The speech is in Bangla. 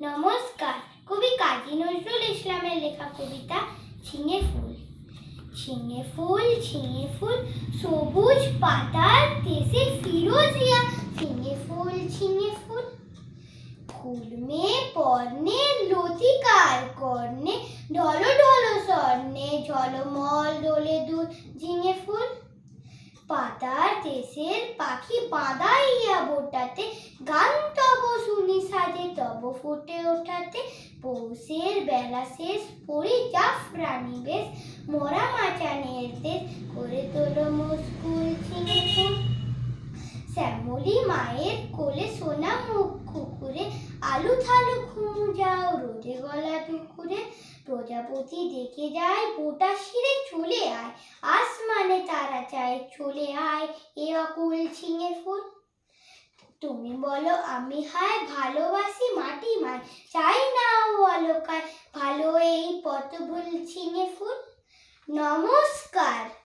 নমস্কার। কবি কাজী নজরুল ইসলামের লেখা কবিতা ঝিঙে ফুল। ঝিঙে ফুল ঝিঙে ফুল সবুজ পাতার দেশে ফিরোজিয়া। ঝিঙে ফুল ফুল মেয়ে পর্ণে লতিকার কর্ণে ঢলো ঢলো স্বর্ণে ঝলমল দোলে দুধ। ঝিঙে ফুল পাতার দেশের পাখি বাঁধাইয়া বোটাতে গান তব শুনি সাজে তব ফুটে ওঠাতে। পৌষের বেলা শেষ পরি জাফরানি বেশ মরা মাচানের দেশ করে তোলো মুস্কুল। ঝিঙে ফুল শ্যামলী মায়ের কোলে সোনা মুখ কুকুরে আলু থালু ঘুমু যাও রোদে গলা দুকুরে। প্রজাপতি দেখে যায় বোটা শিরে চলে আয় আসমানে তারা চায় চলে আয় এ অকুল। ঝিঙে ফুল তুমি বলো আমি হায় ভালোবাসি মাটি মায় চাই না ও অলকায় ভালো এই পথ ভুল। ঝিঙে ফুল নমস্কার।